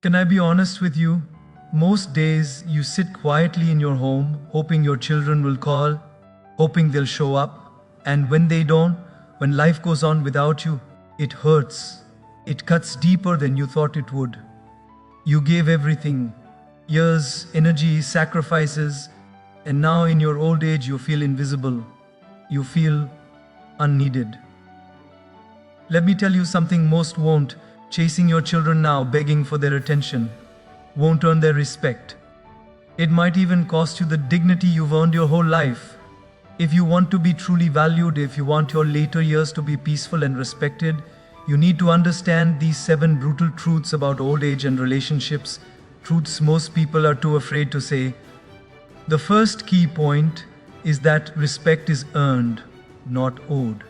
Can I be honest with you? Most days you sit quietly in your home, hoping your children will call, hoping they'll show up, and when they don't, when life goes on without you, it hurts. It cuts deeper than you thought it would. You gave everything, years, energy, sacrifices, and now in your old age you feel invisible. You feel unneeded. Let me tell you something most won't. Chasing your children now, begging for their attention, won't earn their respect. It might even cost you the dignity you've earned your whole life. If you want to be truly valued, if you want your later years to be peaceful and respected, you need to understand these 7 brutal truths about old age and relationships, truths most people are too afraid to say. The first key point is that respect is earned, not owed.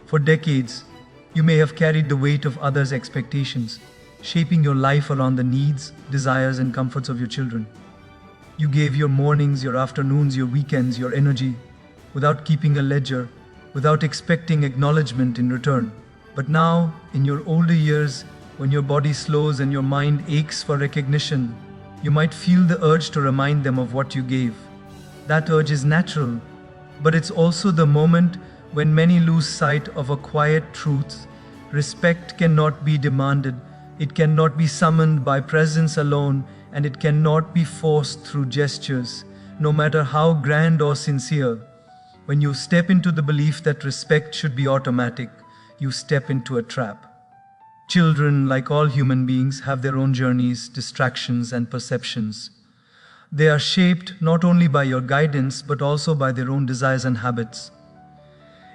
For decades, you may have carried the weight of others' expectations, shaping your life around the needs, desires, and comforts of your children. You gave your mornings, your afternoons, your weekends, your energy, without keeping a ledger, without expecting acknowledgement in return. But now, in your older years, when your body slows and your mind aches for recognition, you might feel the urge to remind them of what you gave. That urge is natural, but it's also the moment when many lose sight of a quiet truth. Respect cannot be demanded, it cannot be summoned by presence alone, and it cannot be forced through gestures, no matter how grand or sincere. When you step into the belief that respect should be automatic, you step into a trap. Children, like all human beings, have their own journeys, distractions, and perceptions. They are shaped not only by your guidance, but also by their own desires and habits.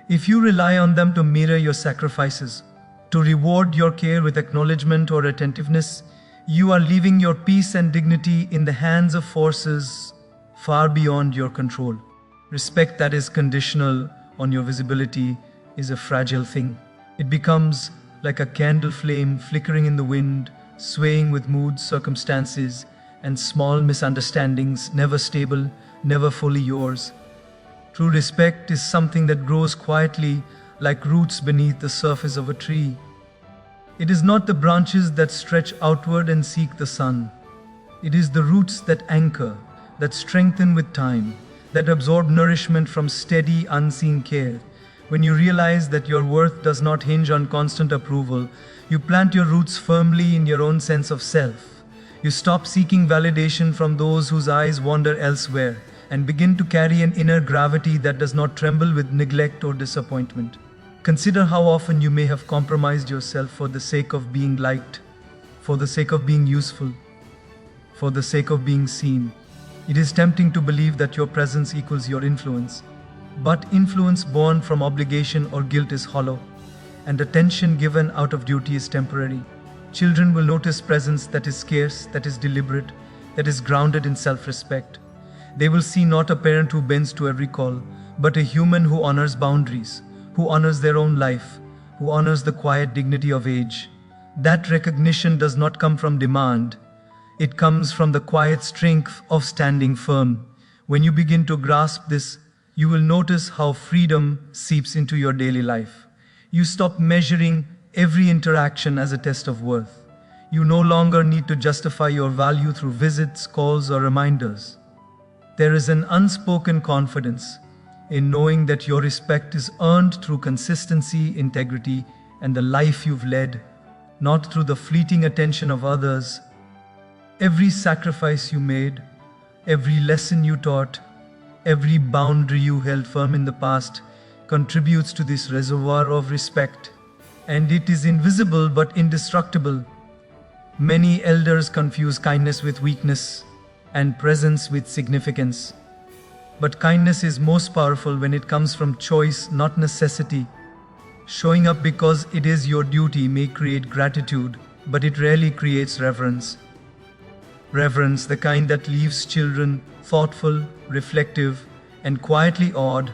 If you rely on them to mirror your sacrifices, to reward your care with acknowledgement or attentiveness, you are leaving your peace and dignity in the hands of forces far beyond your control. Respect that is conditional on your visibility is a fragile thing. It becomes like a candle flame flickering in the wind, swaying with moods, circumstances, and small misunderstandings, never stable, never fully yours. True respect is something that grows quietly like roots beneath the surface of a tree. It is not the branches that stretch outward and seek the sun. It is the roots that anchor, that strengthen with time, that absorb nourishment from steady, unseen care. When you realize that your worth does not hinge on constant approval, you plant your roots firmly in your own sense of self. You stop seeking validation from those whose eyes wander elsewhere, and begin to carry an inner gravity that does not tremble with neglect or disappointment. Consider how often you may have compromised yourself for the sake of being liked, for the sake of being useful, for the sake of being seen. It is tempting to believe that your presence equals your influence, but influence born from obligation or guilt is hollow, and attention given out of duty is temporary. Children will notice presence that is scarce, that is deliberate, that is grounded in self-respect. They will see not a parent who bends to every call, but a human who honors boundaries, who honors their own life, who honors the quiet dignity of age. That recognition does not come from demand. It comes from the quiet strength of standing firm. When you begin to grasp this, you will notice how freedom seeps into your daily life. You stop measuring every interaction as a test of worth. You no longer need to justify your value through visits, calls, or reminders. There is an unspoken confidence in knowing that your respect is earned through consistency, integrity, and the life you've led, not through the fleeting attention of others. Every sacrifice you made, every lesson you taught, every boundary you held firm in the past contributes to this reservoir of respect, and it is invisible but indestructible. Many elders confuse kindness with weakness and presence with significance. But kindness is most powerful when it comes from choice, not necessity. Showing up because it is your duty may create gratitude, but it rarely creates reverence. Reverence, the kind that leaves children thoughtful, reflective, and quietly awed,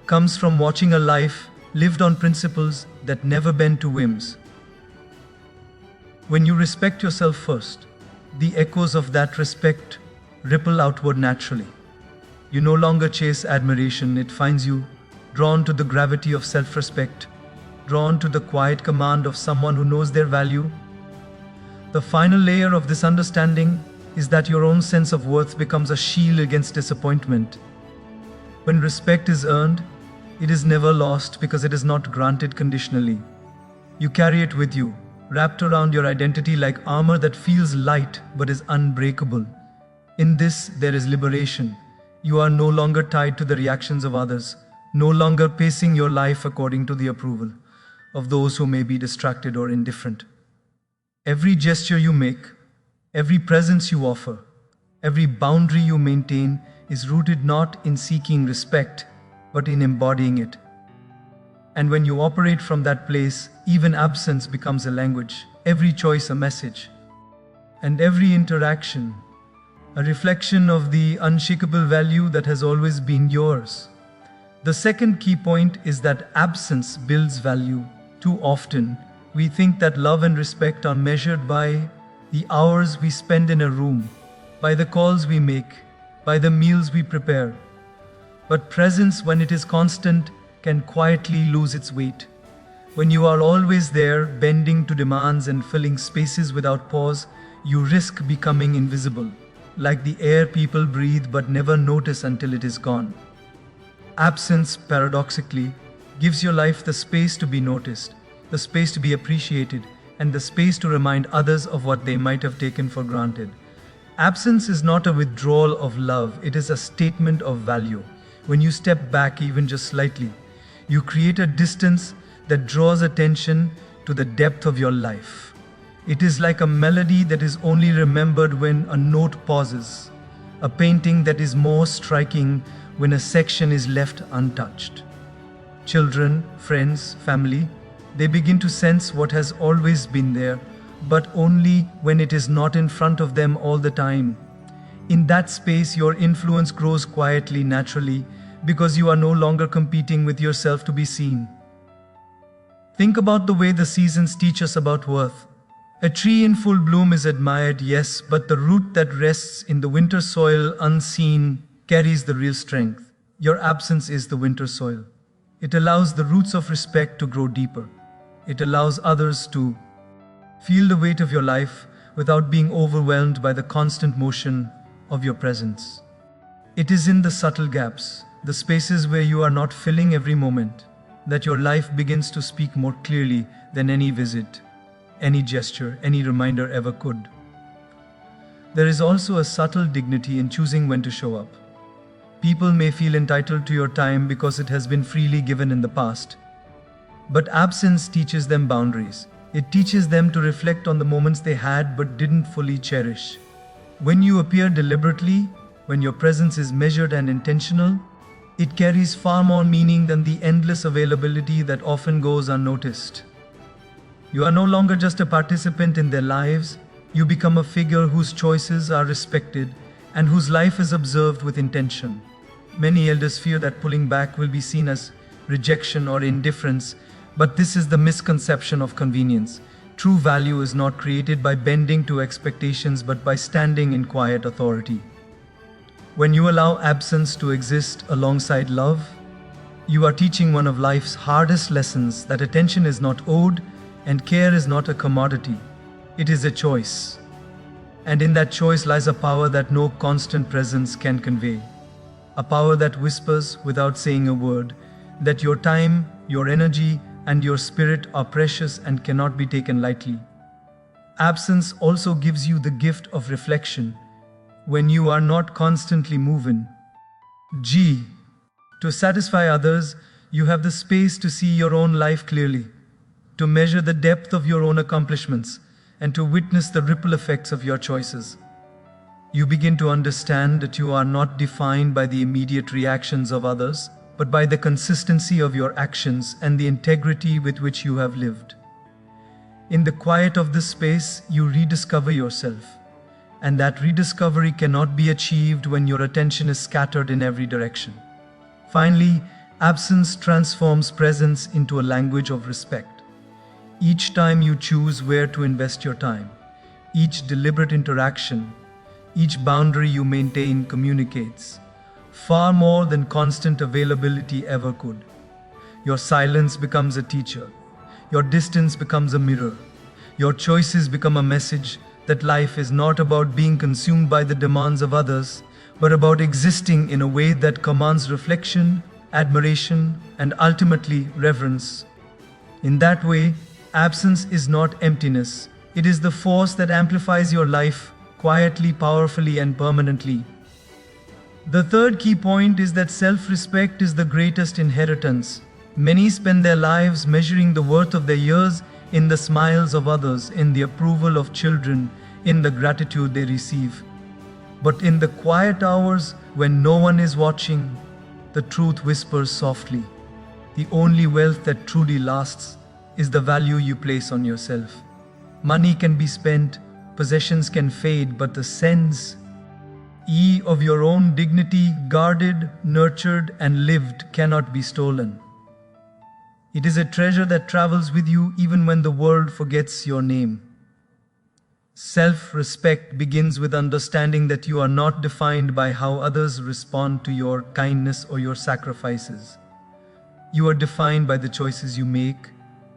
comes from watching a life lived on principles that never bend to whims. When you respect yourself first, the echoes of that respect ripple outward naturally. You no longer chase admiration, it finds you drawn to the gravity of self-respect, drawn to the quiet command of someone who knows their value. The final layer of this understanding is that your own sense of worth becomes a shield against disappointment. When respect is earned, it is never lost because it is not granted conditionally. You carry it with you, wrapped around your identity like armor that feels light but is unbreakable. In this, there is liberation. You are no longer tied to the reactions of others, no longer pacing your life according to the approval of those who may be distracted or indifferent. Every gesture you make, every presence you offer, every boundary you maintain is rooted not in seeking respect, but in embodying it. And when you operate from that place, even absence becomes a language, every choice a message, and every interaction a reflection of the unshakable value that has always been yours. The second key point is that absence builds value. Too often, we think that love and respect are measured by the hours we spend in a room, by the calls we make, by the meals we prepare. But presence, when it is constant, can quietly lose its weight. When you are always there, bending to demands and filling spaces without pause, you risk becoming invisible, like the air people breathe but never notice until it is gone. Absence, paradoxically, gives your life the space to be noticed, the space to be appreciated, and the space to remind others of what they might have taken for granted. Absence is not a withdrawal of love, it is a statement of value. When you step back even just slightly, you create a distance that draws attention to the depth of your life. It is like a melody that is only remembered when a note pauses, a painting that is more striking when a section is left untouched. Children, friends, family, they begin to sense what has always been there, but only when it is not in front of them all the time. In that space, your influence grows quietly, naturally, because you are no longer competing with yourself to be seen. Think about the way the seasons teach us about worth. A tree in full bloom is admired, yes, but the root that rests in the winter soil unseen carries the real strength. Your absence is the winter soil. It allows the roots of respect to grow deeper. It allows others to feel the weight of your life without being overwhelmed by the constant motion of your presence. It is in the subtle gaps, the spaces where you are not filling every moment, that your life begins to speak more clearly than any visit, any gesture, any reminder ever could. There is also a subtle dignity in choosing when to show up. People may feel entitled to your time because it has been freely given in the past. But absence teaches them boundaries. It teaches them to reflect on the moments they had but didn't fully cherish. When you appear deliberately, when your presence is measured and intentional, it carries far more meaning than the endless availability that often goes unnoticed. You are no longer just a participant in their lives, you become a figure whose choices are respected and whose life is observed with intention. Many elders fear that pulling back will be seen as rejection or indifference, but this is the misconception of convenience. True value is not created by bending to expectations but by standing in quiet authority. When you allow absence to exist alongside love, you are teaching one of life's hardest lessons, that attention is not owed and care is not a commodity. It is a choice. And in that choice lies a power that no constant presence can convey. A power that whispers without saying a word, that your time, your energy, and your spirit are precious and cannot be taken lightly. Absence also gives you the gift of reflection. When you are not constantly moving, to satisfy others, you have the space to see your own life clearly, to measure the depth of your own accomplishments, and to witness the ripple effects of your choices. You begin to understand that you are not defined by the immediate reactions of others, but by the consistency of your actions and the integrity with which you have lived. In the quiet of this space, you rediscover yourself, and that rediscovery cannot be achieved when your attention is scattered in every direction. Finally, absence transforms presence into a language of respect. Each time you choose where to invest your time, each deliberate interaction, each boundary you maintain communicates far more than constant availability ever could. Your silence becomes a teacher. Your distance becomes a mirror. Your choices become a message that life is not about being consumed by the demands of others, but about existing in a way that commands reflection, admiration, and ultimately reverence. In that way, absence is not emptiness, it is the force that amplifies your life quietly, powerfully, and permanently. The third key point is that self-respect is the greatest inheritance. Many spend their lives measuring the worth of their years in the smiles of others, in the approval of children, in the gratitude they receive. But in the quiet hours when no one is watching, the truth whispers softly. The only wealth that truly lasts is the value you place on yourself. Money can be spent, possessions can fade, but the sense of your own dignity, guarded, nurtured, and lived, cannot be stolen. It is a treasure that travels with you even when the world forgets your name. Self-respect begins with understanding that you are not defined by how others respond to your kindness or your sacrifices. You are defined by the choices you make,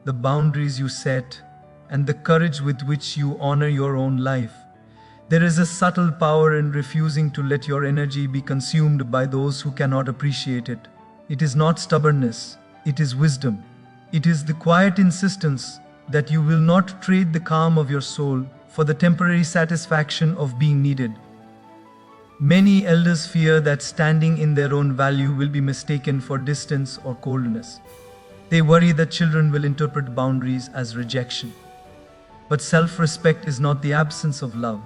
the boundaries you set, and the courage with which you honor your own life. There is a subtle power in refusing to let your energy be consumed by those who cannot appreciate it. It is not stubbornness, it is wisdom. It is the quiet insistence that you will not trade the calm of your soul for the temporary satisfaction of being needed. Many elders fear that standing in their own value will be mistaken for distance or coldness. They worry that children will interpret boundaries as rejection. But self-respect is not the absence of love.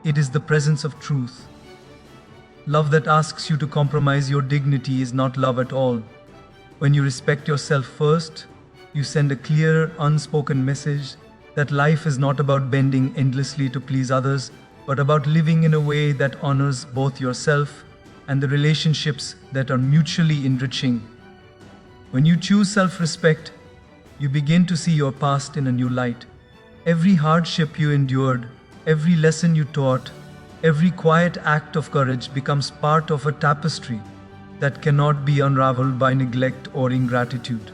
It is the presence of truth. Love that asks you to compromise your dignity is not love at all. When you respect yourself first, you send a clear, unspoken message that life is not about bending endlessly to please others, but about living in a way that honors both yourself and the relationships that are mutually enriching. When you choose self-respect, you begin to see your past in a new light. Every hardship you endured, every lesson you taught, every quiet act of courage becomes part of a tapestry that cannot be unraveled by neglect or ingratitude.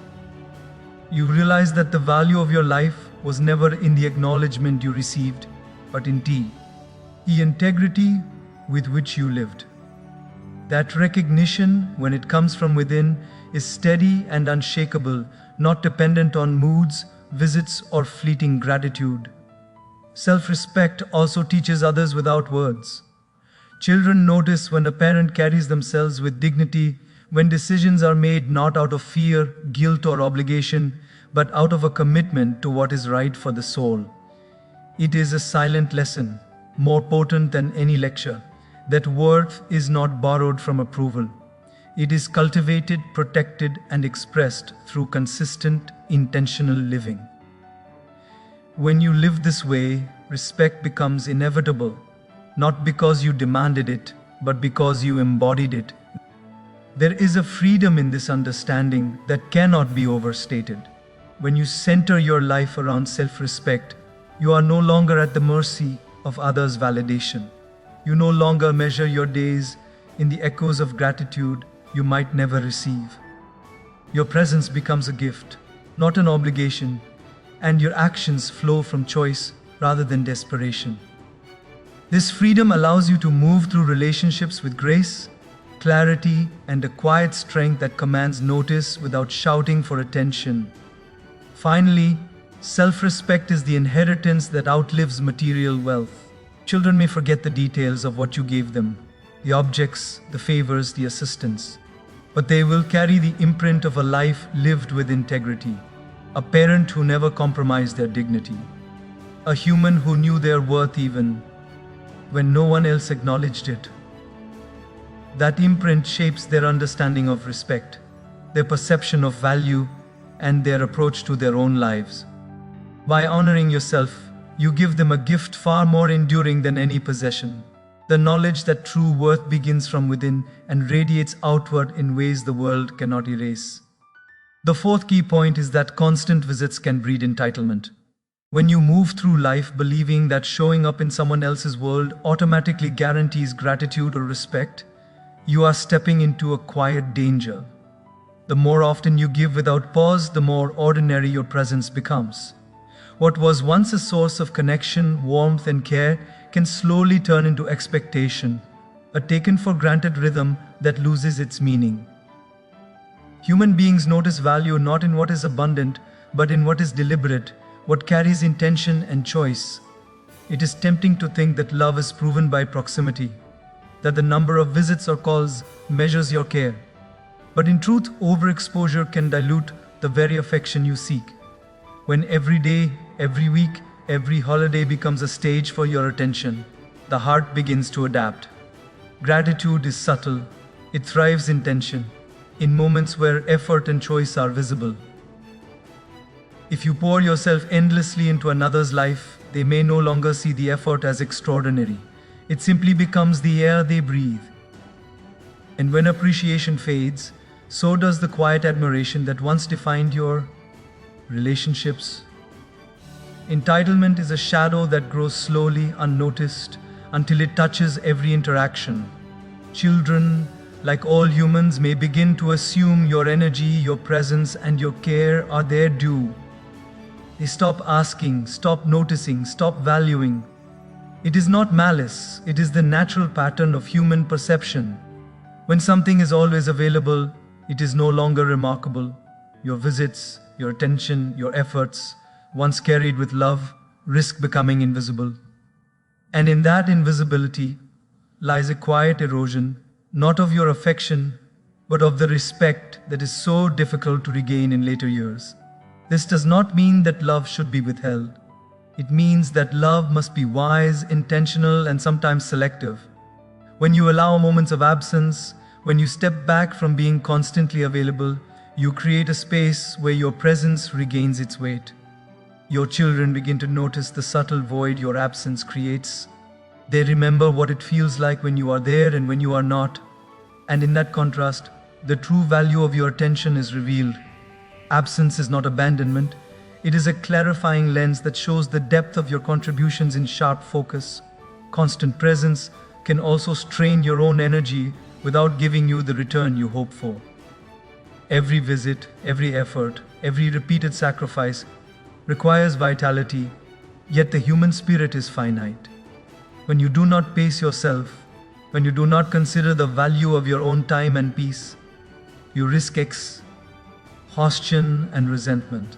You realize that the value of your life was never in the acknowledgement you received, but in the integrity with which you lived. That recognition, when it comes from within, is steady and unshakable, not dependent on moods, visits, or fleeting gratitude. Self-respect also teaches others without words. Children notice when a parent carries themselves with dignity, when decisions are made not out of fear, guilt, or obligation, but out of a commitment to what is right for the soul. It is a silent lesson, more potent than any lecture, that worth is not borrowed from approval. It is cultivated, protected, and expressed through consistent, intentional living. When you live this way, respect becomes inevitable, not because you demanded it, but because you embodied it. There is a freedom in this understanding that cannot be overstated. When you center your life around self-respect, you are no longer at the mercy of others' validation. You no longer measure your days in the echoes of gratitude you might never receive. Your presence becomes a gift, not an obligation, and your actions flow from choice rather than desperation. This freedom allows you to move through relationships with grace, clarity, and a quiet strength that commands notice without shouting for attention. Finally, self-respect is the inheritance that outlives material wealth. Children may forget the details of what you gave them, the objects, the favors, the assistance, but they will carry the imprint of a life lived with integrity, a parent who never compromised their dignity, a human who knew their worth even when no one else acknowledged it. That imprint shapes their understanding of respect, their perception of value, and their approach to their own lives. By honoring yourself, you give them a gift far more enduring than any possession, the knowledge that true worth begins from within and radiates outward in ways the world cannot erase. The fourth key point is that constant visits can breed entitlement. When you move through life believing that showing up in someone else's world automatically guarantees gratitude or respect, you are stepping into a quiet danger. The more often you give without pause, the more ordinary your presence becomes. What was once a source of connection, warmth, and care can slowly turn into expectation, a taken for granted rhythm that loses its meaning. Human beings notice value not in what is abundant, but in what is deliberate, what carries intention and choice. It is tempting to think that love is proven by proximity, that the number of visits or calls measures your care. But in truth, overexposure can dilute the very affection you seek. When every day, every week, every holiday becomes a stage for your attention, the heart begins to adapt. Gratitude is subtle. It thrives in tension, in moments where effort and choice are visible. If you pour yourself endlessly into another's life, they may no longer see the effort as extraordinary. It simply becomes the air they breathe. And when appreciation fades, so does the quiet admiration that once defined your relationships. Entitlement is a shadow that grows slowly, unnoticed, until it touches every interaction. Children, like all humans, may begin to assume your energy, your presence, and your care are their due. They stop asking, stop noticing, stop valuing. It is not malice, it is the natural pattern of human perception. When something is always available, it is no longer remarkable. Your visits, your attention, your efforts, once carried with love, risk becoming invisible. And in that invisibility lies a quiet erosion, not of your affection, but of the respect that is so difficult to regain in later years. This does not mean that love should be withheld. It means that love must be wise, intentional, and sometimes selective. When you allow moments of absence, when you step back from being constantly available, you create a space where your presence regains its weight. Your children begin to notice the subtle void your absence creates. They remember what it feels like when you are there and when you are not. And in that contrast, the true value of your attention is revealed. Absence is not abandonment. It is a clarifying lens that shows the depth of your contributions in sharp focus. Constant presence can also strain your own energy without giving you the return you hope for. Every visit, every effort, every repeated sacrifice requires vitality, yet the human spirit is finite. When you do not pace yourself, when you do not consider the value of your own time and peace, you risk exhaustion and resentment.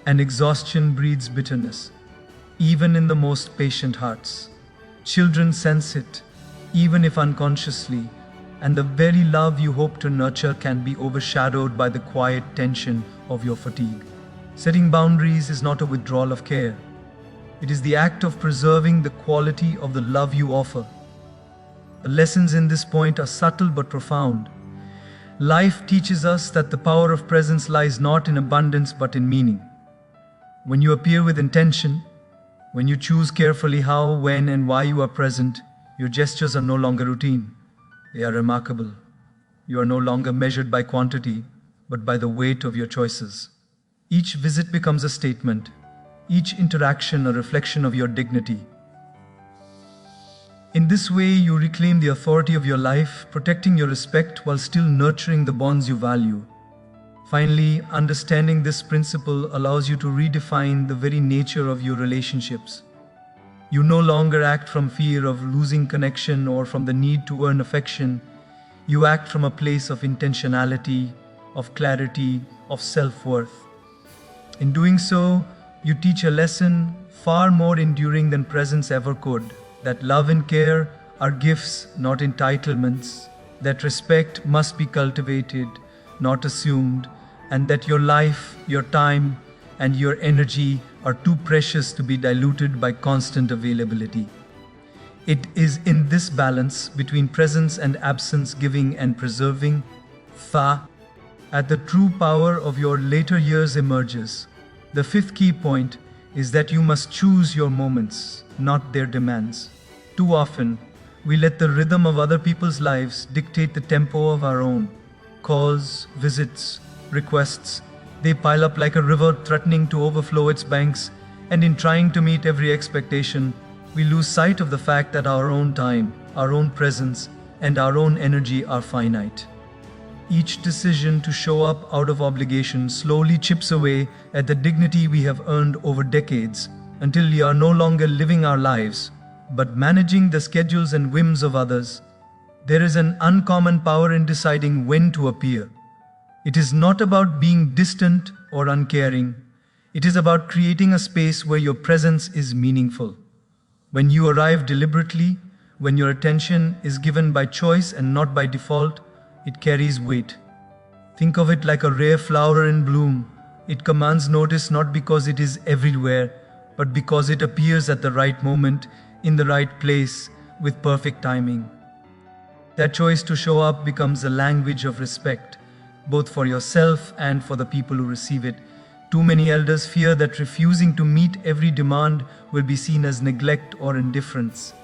And exhaustion breeds bitterness, even in the most patient hearts. Children sense it, even if unconsciously, and the very love you hope to nurture can be overshadowed by the quiet tension of your fatigue. Setting boundaries is not a withdrawal of care. It is the act of preserving the quality of the love you offer. The lessons in this point are subtle but profound. Life teaches us that the power of presence lies not in abundance but in meaning. When you appear with intention, when you choose carefully how, when, and why you are present, your gestures are no longer routine. They are remarkable. You are no longer measured by quantity, but by the weight of your choices. Each visit becomes a statement, each interaction a reflection of your dignity. In this way, you reclaim the authority of your life, protecting your respect while still nurturing the bonds you value. Finally, understanding this principle allows you to redefine the very nature of your relationships. You no longer act from fear of losing connection or from the need to earn affection. You act from a place of intentionality, of clarity, of self-worth. In doing so, you teach a lesson far more enduring than presence ever could, that love and care are gifts, not entitlements, that respect must be cultivated, not assumed, and that your life, your time, and your energy are too precious to be diluted by constant availability. It is in this balance between presence and absence, giving and preserving, that the true power of your later years emerges. The fifth key point is that you must choose your moments, not their demands. Too often, we let the rhythm of other people's lives dictate the tempo of our own. Calls, visits, requests, they pile up like a river threatening to overflow its banks, and in trying to meet every expectation, we lose sight of the fact that our own time, our own presence, and our own energy are finite. Each decision to show up out of obligation slowly chips away at the dignity we have earned over decades until we are no longer living our lives, but managing the schedules and whims of others. There is an uncommon power in deciding when to appear. It is not about being distant or uncaring. It is about creating a space where your presence is meaningful. When you arrive deliberately, when your attention is given by choice and not by default, it carries weight. Think of it like a rare flower in bloom. It commands notice not because it is everywhere, but because it appears at the right moment, in the right place, with perfect timing. That choice to show up becomes a language of respect, both for yourself and for the people who receive it. Too many elders fear that refusing to meet every demand will be seen as neglect or indifference.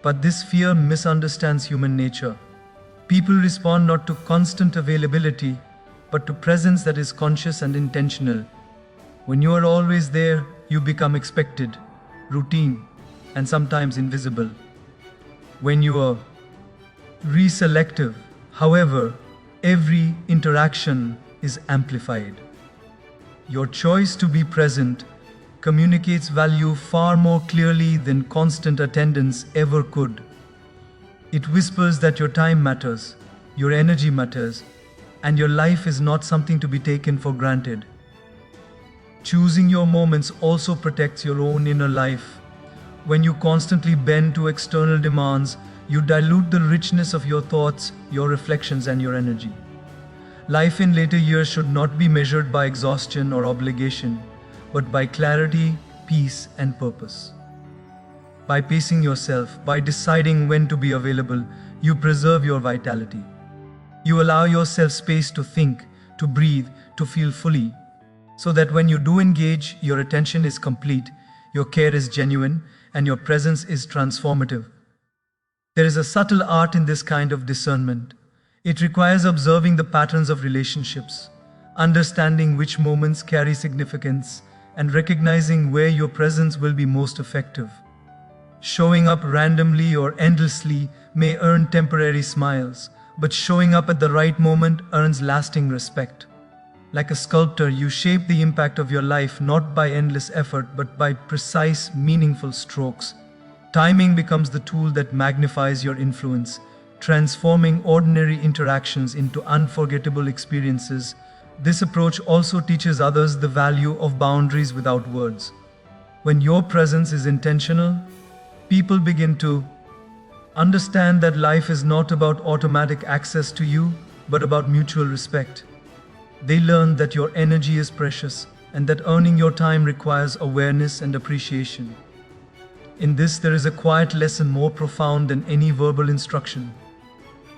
But this fear misunderstands human nature. People respond not to constant availability, but to presence that is conscious and intentional. When you are always there, you become expected, routine, and sometimes invisible. When you are selective, however, every interaction is amplified. Your choice to be present communicates value far more clearly than constant attendance ever could. It whispers that your time matters, your energy matters, and your life is not something to be taken for granted. Choosing your moments also protects your own inner life. When you constantly bend to external demands, you dilute the richness of your thoughts, your reflections, and your energy. Life in later years should not be measured by exhaustion or obligation, but by clarity, peace, and purpose. By pacing yourself, by deciding when to be available, you preserve your vitality. You allow yourself space to think, to breathe, to feel fully, so that when you do engage, your attention is complete, your care is genuine, and your presence is transformative. There is a subtle art in this kind of discernment. It requires observing the patterns of relationships, understanding which moments carry significance, and recognizing where your presence will be most effective. Showing up randomly or endlessly may earn temporary smiles, but showing up at the right moment earns lasting respect. Like a sculptor, you shape the impact of your life not by endless effort, but by precise, meaningful strokes. Timing becomes the tool that magnifies your influence, transforming ordinary interactions into unforgettable experiences. This approach also teaches others the value of boundaries without words. When your presence is intentional, people begin to understand that life is not about automatic access to you, but about mutual respect. They learn that your energy is precious and that earning your time requires awareness and appreciation. In this, there is a quiet lesson more profound than any verbal instruction.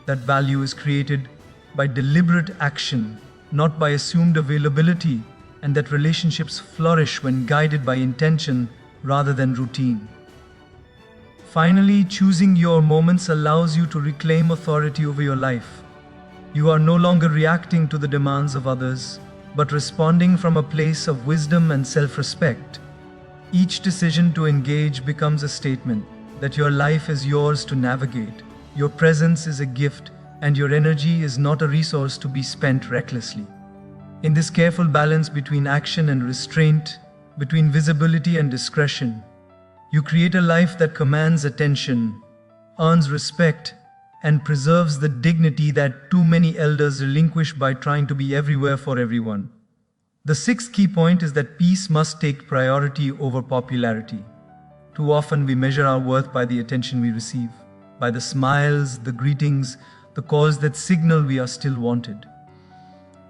That value is created by deliberate action, not by assumed availability, and that relationships flourish when guided by intention rather than routine. Finally, choosing your moments allows you to reclaim authority over your life. You are no longer reacting to the demands of others, but responding from a place of wisdom and self-respect. Each decision to engage becomes a statement that your life is yours to navigate. Your presence is a gift, and your energy is not a resource to be spent recklessly. In this careful balance between action and restraint, between visibility and discretion, you create a life that commands attention, earns respect, and preserves the dignity that too many elders relinquish by trying to be everywhere for everyone. The sixth key point is that peace must take priority over popularity. Too often we measure our worth by the attention we receive, by the smiles, the greetings, the calls that signal we are still wanted.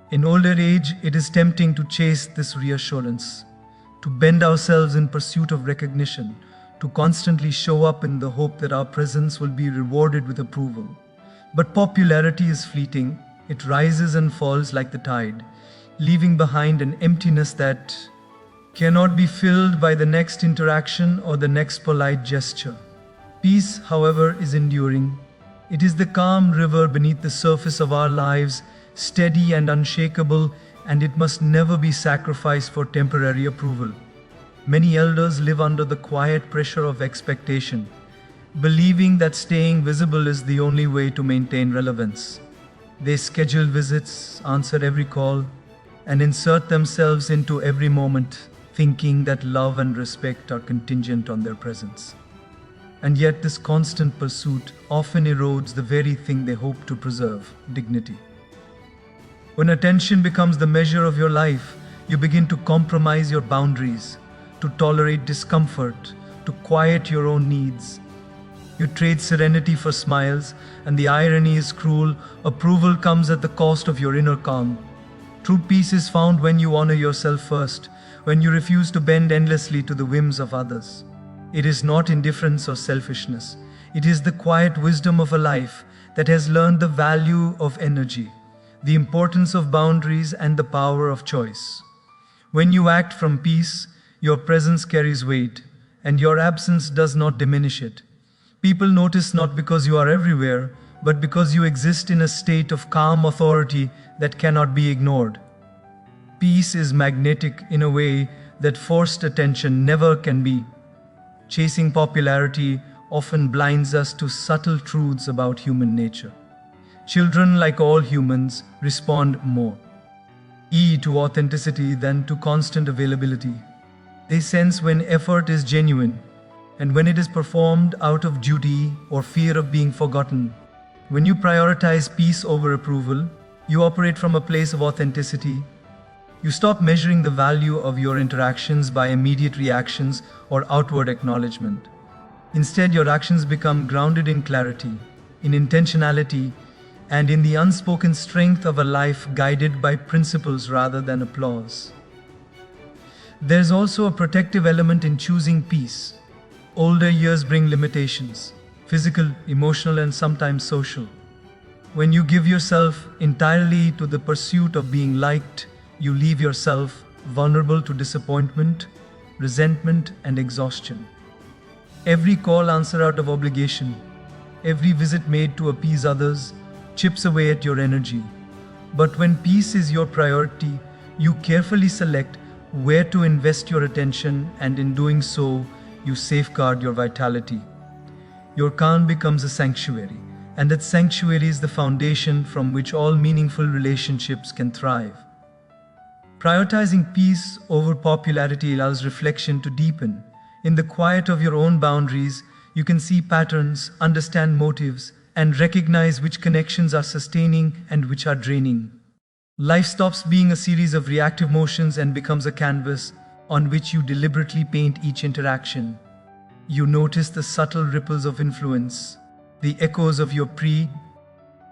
In older age, it is tempting to chase this reassurance, to bend ourselves in pursuit of recognition, to constantly show up in the hope that our presence will be rewarded with approval. But popularity is fleeting. It rises and falls like the tide, leaving behind an emptiness that cannot be filled by the next interaction or the next polite gesture. Peace, however, is enduring. It is the calm river beneath the surface of our lives, steady and unshakable, and it must never be sacrificed for temporary approval. Many elders live under the quiet pressure of expectation, believing that staying visible is the only way to maintain relevance. They schedule visits, answer every call, and insert themselves into every moment, thinking that love and respect are contingent on their presence. And yet, this constant pursuit often erodes the very thing they hope to preserve: dignity. When attention becomes the measure of your life, you begin to compromise your boundaries, to tolerate discomfort, to quiet your own needs. You trade serenity for smiles, and the irony is cruel: approval comes at the cost of your inner calm. True peace is found when you honor yourself first, when you refuse to bend endlessly to the whims of others. It is not indifference or selfishness. It is the quiet wisdom of a life that has learned the value of energy, the importance of boundaries, and the power of choice. When you act from peace, your presence carries weight, and your absence does not diminish it. People notice not because you are everywhere, but because you exist in a state of calm authority that cannot be ignored. Peace is magnetic in a way that forced attention never can be. Chasing popularity often blinds us to subtle truths about human nature. Children, like all humans, respond more to authenticity than to constant availability. They sense when effort is genuine and when it is performed out of duty or fear of being forgotten. When you prioritize peace over approval, you operate from a place of authenticity. You stop measuring the value of your interactions by immediate reactions or outward acknowledgement. Instead, your actions become grounded in clarity, in intentionality, and in the unspoken strength of a life guided by principles rather than applause. There's also a protective element in choosing peace. Older years bring limitations: physical, emotional, and sometimes social. When you give yourself entirely to the pursuit of being liked, you leave yourself vulnerable to disappointment, resentment, and exhaustion. Every call answered out of obligation, every visit made to appease others, chips away at your energy. But when peace is your priority, you carefully select where to invest your attention, and in doing so, you safeguard your vitality. Your calm becomes a sanctuary, and that sanctuary is the foundation from which all meaningful relationships can thrive. Prioritizing peace over popularity allows reflection to deepen. In the quiet of your own boundaries, you can see patterns, understand motives, and recognize which connections are sustaining and which are draining. Life stops being a series of reactive motions and becomes a canvas on which you deliberately paint each interaction. You notice the subtle ripples of influence, the echoes of your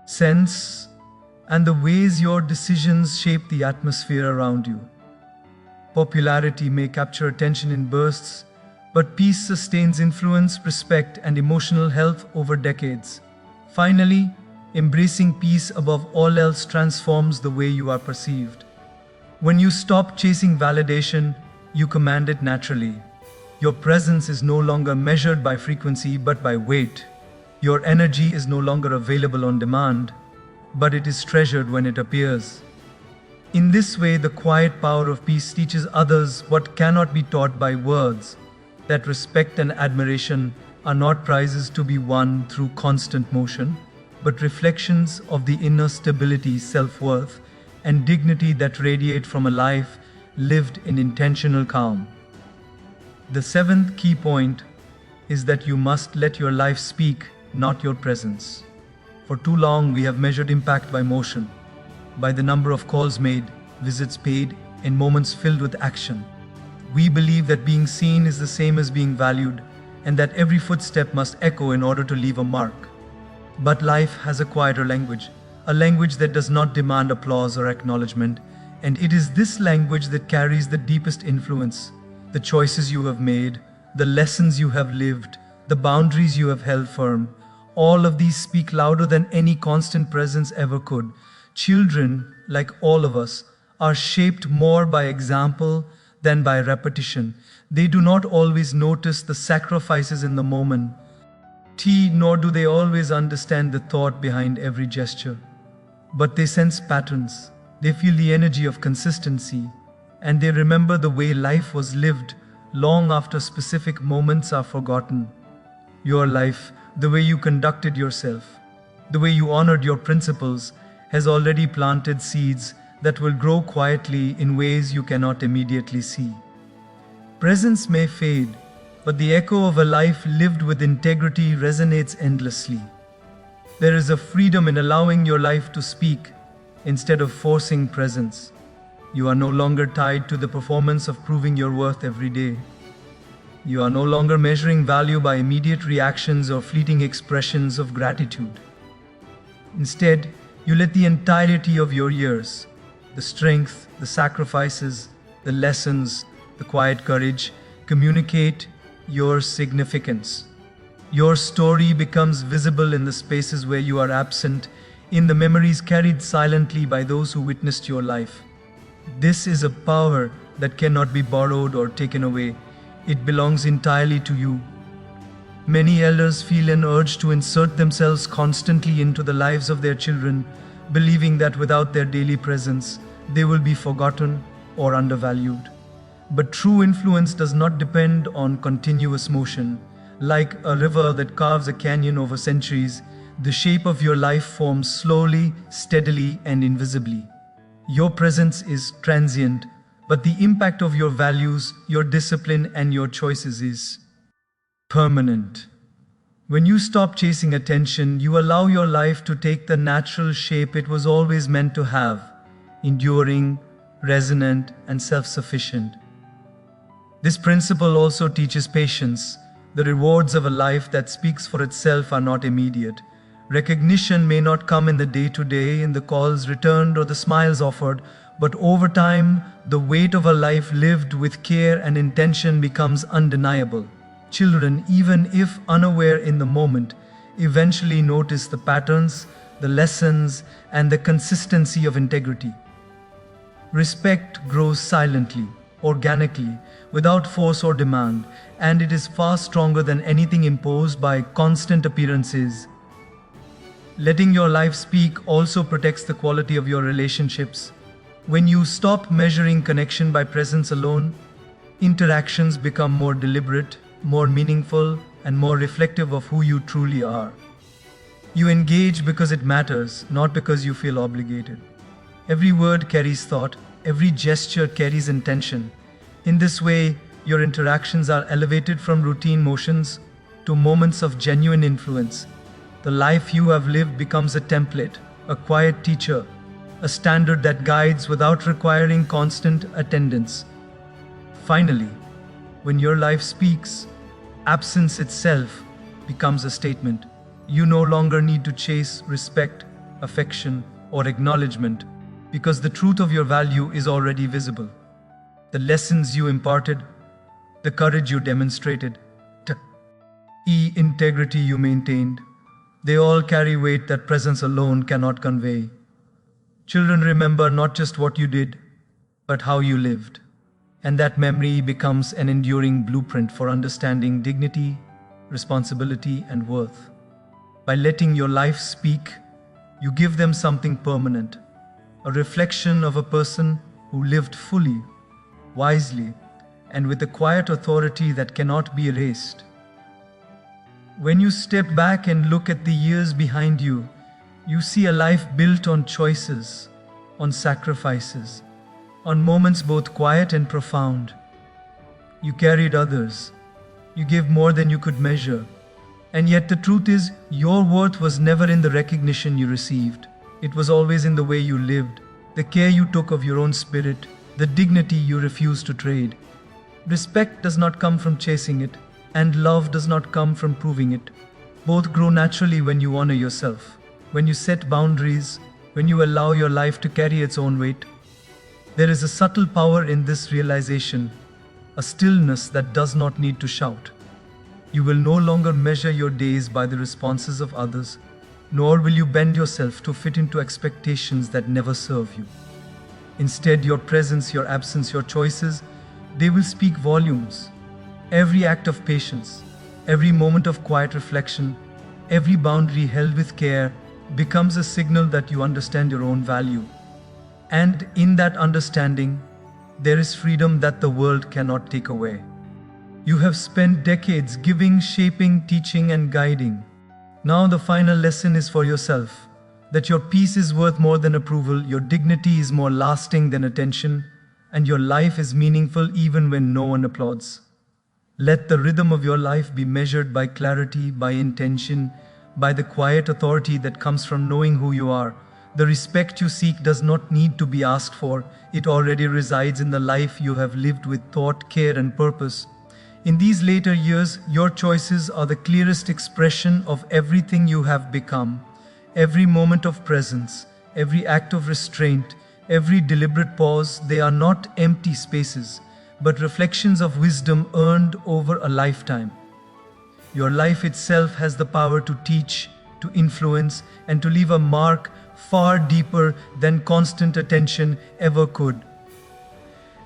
sense, and the ways your decisions shape the atmosphere around you. Popularity may capture attention in bursts, but peace sustains influence, respect, and emotional health over decades. Finally, embracing peace above all else transforms the way you are perceived. When you stop chasing validation, you command it naturally. Your presence is no longer measured by frequency but by weight. Your energy is no longer available on demand, but it is treasured when it appears. In this way, the quiet power of peace teaches others what cannot be taught by words: that respect and admiration are not prizes to be won through constant motion, but reflections of the inner stability, self-worth, and dignity that radiate from a life lived in intentional calm. The seventh key point is that you must let your life speak, not your presence. For too long, we have measured impact by motion, by the number of calls made, visits paid, and moments filled with action. We believe that being seen is the same as being valued, and that every footstep must echo in order to leave a mark. But life has a quieter language, a language that does not demand applause or acknowledgement, and it is this language that carries the deepest influence. The choices you have made, the lessons you have lived, the boundaries you have held firm, all of these speak louder than any constant presence ever could. Children, like all of us, are shaped more by example than by repetition. They do not always notice the sacrifices in the moment, nor do they always understand the thought behind every gesture. But they sense patterns, they feel the energy of consistency, and they remember the way life was lived long after specific moments are forgotten. Your life, the way you conducted yourself, the way you honored your principles, has already planted seeds that will grow quietly in ways you cannot immediately see. Presence may fade, but the echo of a life lived with integrity resonates endlessly. There is a freedom in allowing your life to speak instead of forcing presence. You are no longer tied to the performance of proving your worth every day. You are no longer measuring value by immediate reactions or fleeting expressions of gratitude. Instead, you let the entirety of your years, the strength, the sacrifices, the lessons, the quiet courage, communicate your significance. Your story becomes visible in the spaces where you are absent, in the memories carried silently by those who witnessed your life. This is a power that cannot be borrowed or taken away. It belongs entirely to you. Many elders feel an urge to insert themselves constantly into the lives of their children, believing that without their daily presence, they will be forgotten or undervalued. But true influence does not depend on continuous motion. Like a river that carves a canyon over centuries, the shape of your life forms slowly, steadily, and invisibly. Your presence is transient, but the impact of your values, your discipline, and your choices is permanent. When you stop chasing attention, you allow your life to take the natural shape it was always meant to have: enduring, resonant, and self-sufficient. This principle also teaches patience. The rewards of a life that speaks for itself are not immediate. Recognition may not come in the day-to-day, in the calls returned or the smiles offered, but over time, the weight of a life lived with care and intention becomes undeniable. Children, even if unaware in the moment, eventually notice the patterns, the lessons, and the consistency of integrity. Respect grows silently, organically, without force or demand, and it is far stronger than anything imposed by constant appearances. Letting your life speak also protects the quality of your relationships. When you stop measuring connection by presence alone, interactions become more deliberate, more meaningful, and more reflective of who you truly are. You engage because it matters, not because you feel obligated. Every word carries thought, every gesture carries intention. In this way, your interactions are elevated from routine motions to moments of genuine influence. The life you have lived becomes a template, a quiet teacher, a standard that guides without requiring constant attendance. Finally, when your life speaks, absence itself becomes a statement. You no longer need to chase respect, affection, or acknowledgement, because the truth of your value is already visible. The lessons you imparted, the courage you demonstrated, the integrity you maintained, they all carry weight that presence alone cannot convey. Children remember not just what you did, but how you lived. And that memory becomes an enduring blueprint for understanding dignity, responsibility, and worth. By letting your life speak, you give them something permanent, a reflection of a person who lived fully, wisely, and with a quiet authority that cannot be erased. When you step back and look at the years behind you, you see a life built on choices, on sacrifices, on moments both quiet and profound. You carried others. You gave more than you could measure. And yet the truth is, your worth was never in the recognition you received. It was always in the way you lived, the care you took of your own spirit, the dignity you refused to trade. Respect does not come from chasing it, and love does not come from proving it. Both grow naturally when you honor yourself, when you set boundaries, when you allow your life to carry its own weight. There is a subtle power in this realization, a stillness that does not need to shout. You will no longer measure your days by the responses of others, nor will you bend yourself to fit into expectations that never serve you. Instead, your presence, your absence, your choices, they will speak volumes. Every act of patience, every moment of quiet reflection, every boundary held with care becomes a signal that you understand your own value. And in that understanding, there is freedom that the world cannot take away. You have spent decades giving, shaping, teaching, and guiding. Now the final lesson is for yourself. that your peace is worth more than approval, your dignity is more lasting than attention, and your life is meaningful even when no one applauds. Let the rhythm of your life be measured by clarity, by intention, by the quiet authority that comes from knowing who you are. The respect you seek does not need to be asked for. It already resides in the life you have lived with thought, care, and purpose. In these later years, your choices are the clearest expression of everything you have become. Every moment of presence, every act of restraint, every deliberate pause, they are not empty spaces, but reflections of wisdom earned over a lifetime. Your life itself has the power to teach, to influence, and to leave a mark far deeper than constant attention ever could.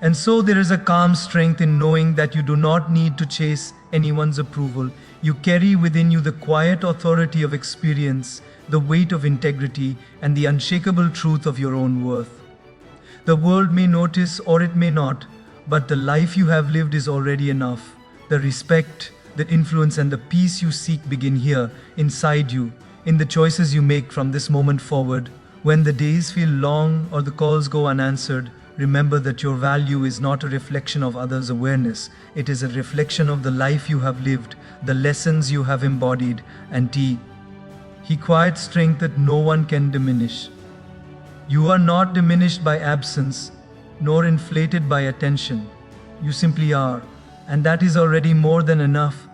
And so there is a calm strength in knowing that you do not need to chase anyone's approval. You carry within you the quiet authority of experience, the weight of integrity, and the unshakable truth of your own worth. The world may notice or it may not, but the life you have lived is already enough. The respect, the influence, and the peace you seek begin here, inside you, in the choices you make from this moment forward. When the days feel long or the calls go unanswered, remember that your value is not a reflection of others' awareness. It is a reflection of the life you have lived, the lessons you have embodied, and He quiet strength that no one can diminish. You are not diminished by absence, nor inflated by attention. You simply are, and that is already more than enough.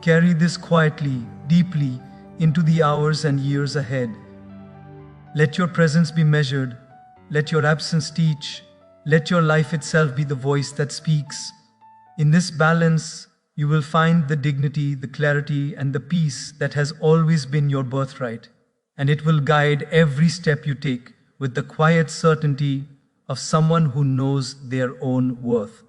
Carry this quietly, deeply, into the hours and years ahead. Let your presence be measured. Let your absence teach. Let your life itself be the voice that speaks. In this balance, you will find the dignity, the clarity, and the peace that has always been your birthright. And it will guide every step you take with the quiet certainty of someone who knows their own worth.